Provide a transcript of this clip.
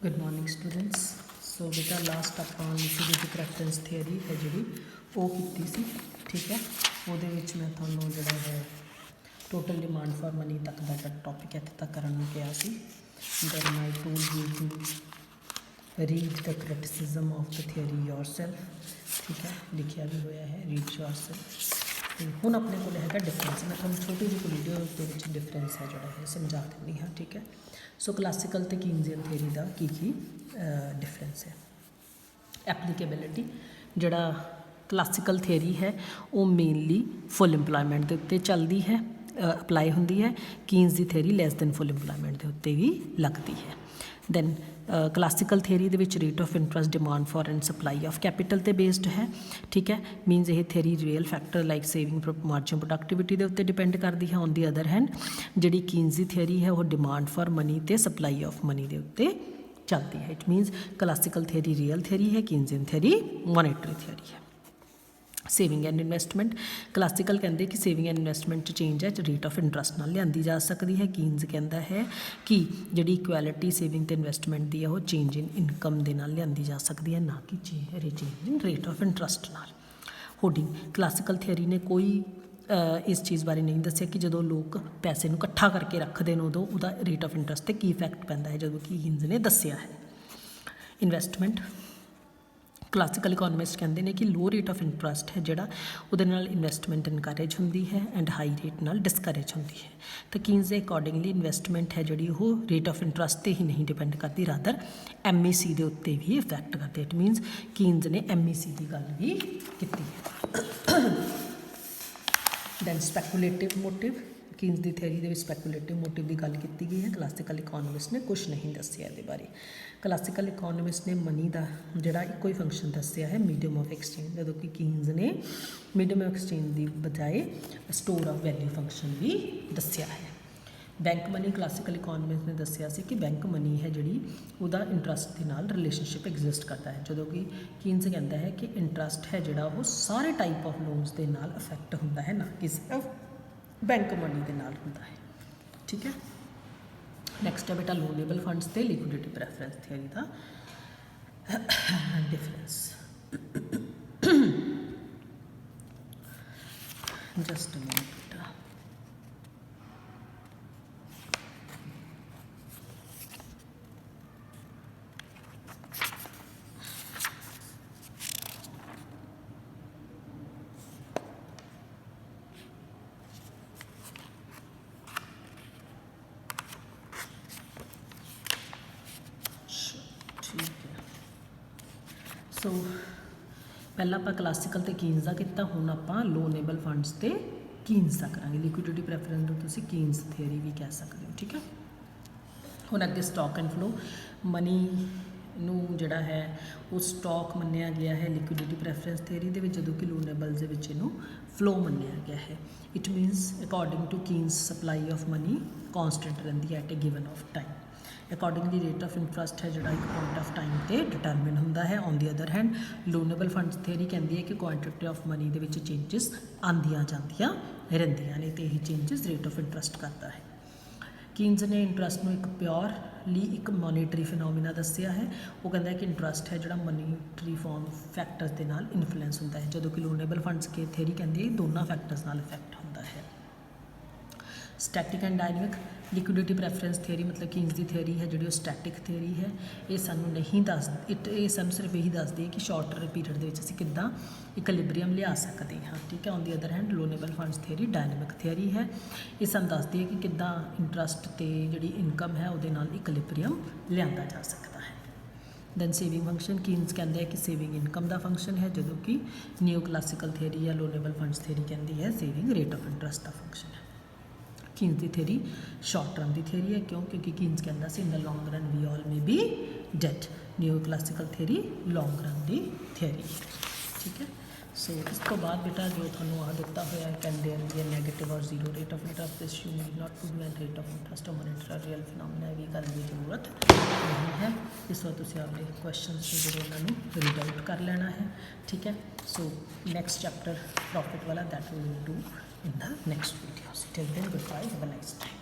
Good morning students. सो बेटा last ਆਪਾਂ ਲਿਕੁਇਡਿਟੀ preference theory ਹੈ ਜਿਹੜੀ ਉਹ ਕੀਤੀ ਸੀ, ਠੀਕ ਹੈ। ਉਹਦੇ ਵਿੱਚ ਮੈਂ ਤੁਹਾਨੂੰ ਜਿਹੜਾ ਹੈ ਟੋਟਲ ਡਿਮਾਂਡ ਫॉर ਮਨੀ ਤੱਕ ਦਾ ਟੌਪਿਕ ਇੱਥੇ ਤੱਕ ਕਰਨ ਨੂੰ ਕਿਹਾ ਸੀ। Then I told you to read the criticism of the theory yourself, ठीक है, लिखिया भी होया है रीड योरसेल्फ। ਹੁਣ ਆਪਣੇ ਕੋਲ ਹੈਗਾ डिफरेंस, मैं ਤੁਹਾਨੂੰ छोटी जी वीडियो ਦੇ ਵਿੱਚ डिफरेंस है जोड़ा है समझा ਦਿੰਦੀ ਹਾਂ, ठीक है। सो क्लासिकल तो कीनजियन थेरी का की डिफरेंस है। एप्लीकेबिलिटी जोड़ा क्लासिकल थेरी है वो मेनली फुल इंपलॉयमेंट के उत्ते चलती है, अपलाई होंदी है। कीन्स की theory less than full employment के उत्ते भी लगती है। दैन क्लासिकल थेरी दे विच rate of interest demand for and supply of capital ते बेस्ड है, ठीक है। मीनस ये theory real factor like saving margin productivity के उत्ते डिपेंड करती है। ऑन दी अदर हैंड जी कीन्स की थेरी है वो डिमांड फॉर मनी ते सप्लाई ऑफ मनी के उत्ते चलती है। It मीनस classical theory real theory है, कीनजियन थेरी मॉनेटरी थेरी है। सेविंग एंड इन्वेस्टमेंट क्लासिकल कहते कि सेविंग एंड इन्वेस्टमेंट चेंज है रेट ऑफ इंटरस्ट नाल लियांदी जा सकती है। कीन्स कहता है कि जी इक्वैलिटी सेविंग तो इन्वेस्टमेंट की है वो चेंज इन इनकम के नाल लियांदी जा सकती है, ना कि change in rate of interest नाल। होर्डिंग क्लासिकल थियरी ने कोई इस चीज़ बारे नहीं दसिया कि जो लोग पैसे को इकट्ठा करके रखते हैं उदों उहदा रेट ऑफ इंटरस्ट पर की इफैक्ट पैंदा है, जो कि कीन्स ने दसिया है। इन्वेस्टमेंट क्लासिकल इकोनॉमिस्ट कहते हैं कि लो रेट ऑफ इंटरस्ट है जोड़ा उहदे नाल इन्वेस्टमेंट इनकरेज होंदी है एंड हाई रेट नाल डिस्करेज होंदी है। तो कीन्स के अकॉर्डिंगली इन्वेस्टमेंट है जी वो रेट ऑफ इंटरस्ट पर ही नहीं डिपेंड करती, रादर MAC के उत्ते भी इफैक्ट करती है। इट मीनस कीन्स ने MAC की गल भी की। दैन स्पैकुलेटिव मोटिव कीन्स की थेरी के स्पैकुलेटिव मोटिव की गल की गई है। क्लासिकल इकोनॉमिस्ट ने कुछ नहीं दसिया ये बारे। क्लासिकल इकोनॉमिस्ट ने मनी का जोड़ा एको ही फंक्शन दसिया है मीडियम ऑफ एक्सचेंज, जो कि कीन्स ने मीडियम ऑफ एक्सचेंज की बजाय स्टोर ऑफ वैल्यू फंक्शन भी दसिया है। बैंक मनी क्लासिकल इकोनॉमिस्ट ने दसिया सी कि बैंक मनी है जी वह इंटरस्ट के नाल रिलेशनशिप एग्जिस्ट करता है, जो कि कीन्स कहता है कि इंटरस्ट है जोड़ा वो सारे टाइप ऑफ लोन्स के नाल अफेक्ट होता है, ना कि सिर्फ बैंक मनी के नाल होता है, ठीक है। नैक्सट है बेटा लोनेबल फंड्स ते लिक्विडिटी प्रैफरेंस थियरी का डिफरेंस। जस्ट अ मिनट बेटा, ठीक है। सो पहला आप क्लासिकल तो कीन्स का किया, हुण आप लोनेबल फंड्स तो कीन्स का करांगे। लिक्विडिटी प्रैफरेंस को तुसीं कीन्स थियरी भी कह सकते हो, ठीक है। हुण अगे स्टॉक एंड फ्लो मनी नूं जिहड़ा है वो स्टॉक मन्निया गया है लिक्विडिटी प्रैफरेंस थियरी दे विच, जदों कि लोनेबल्स दे विच इहनूं फ्लो मन्निया गया है। It means according to Keynes supply of money constant रहिंदी है at a given of time. Accordingly rate of interest है जोड़ा एक पॉइंट ऑफ टाइम पर डिटरमिन होंदा है। On the other hand loanable funds theory कहती है कि क्वांटिटी ऑफ मनी के विच चेंजिस आंदियां जांदियां रहिंदियां ने, तो यही चेंजिस रेट ऑफ इंटरस्ट करता है। कीन्स ने इंटरस्ट में एक प्योरली एक मॉनेटरी फिनोमिना दसिया है। वो कहता है कि इंटरस्ट है जोड़ा मॉनेटरी फॉर्म फैक्टर्स के नाल इन्फ्लुएंस होता है, जो कि लोनेबल फंड्स के थियरी कहती है दोनों फैक्टर्स नाल इफेक्ट होता है। Static and dynamic liquidity preference theory मतलब कीन्स की थियरी है जी स्टैटिक थियरी है। ये सानू नहीं दस ये सानू सिर्फ यही दसदी है कि शॉर्टर पीरियड के असीं किद्दां इक्विलिब्रियम लिया सकते हैं, ठीक है। On the other hand loanable funds theory dynamic theory है। ये सानू दसदी है कि किद्दां इंटरस्ट ते जिहड़ी इनकम है उहदे नाल इक्विलिब्रियम लिआंदा जा सकता है। दैन सेविंग फंक्शन कीन्स कहते हैं कि सेविंग इनकम का फंक्शन है, जो कि न्यू क्लासिकल थियरी या लोनेबल फंड्स थियरी कहती है सेविंग रेट ऑफ इंटरस्ट का फंक्शन है। कीन्स की थियरी शॉर्ट टर्म की थियरी है, क्यों क्योंकि कीन्स कहता से in the long run we all may be dead. New classical theory long run की थियरी है, ठीक है। सो इस तो बाद बेटा जो थोड़ा आ दिता हुआ कैन देयर बी नैगेटिव और zero rate of interest this you need not to do and rate of interest monetary real phenomena भी करने की जरूरत नहीं है। इस बार तुम अपने क्वेश्चन जो उन्होंने रीड आउट कर लेना है, ठीक है। सो नैक्सट चैप्टर प्रॉफिट वाला that we will do in the next video. So till then, goodbye, have a nice time.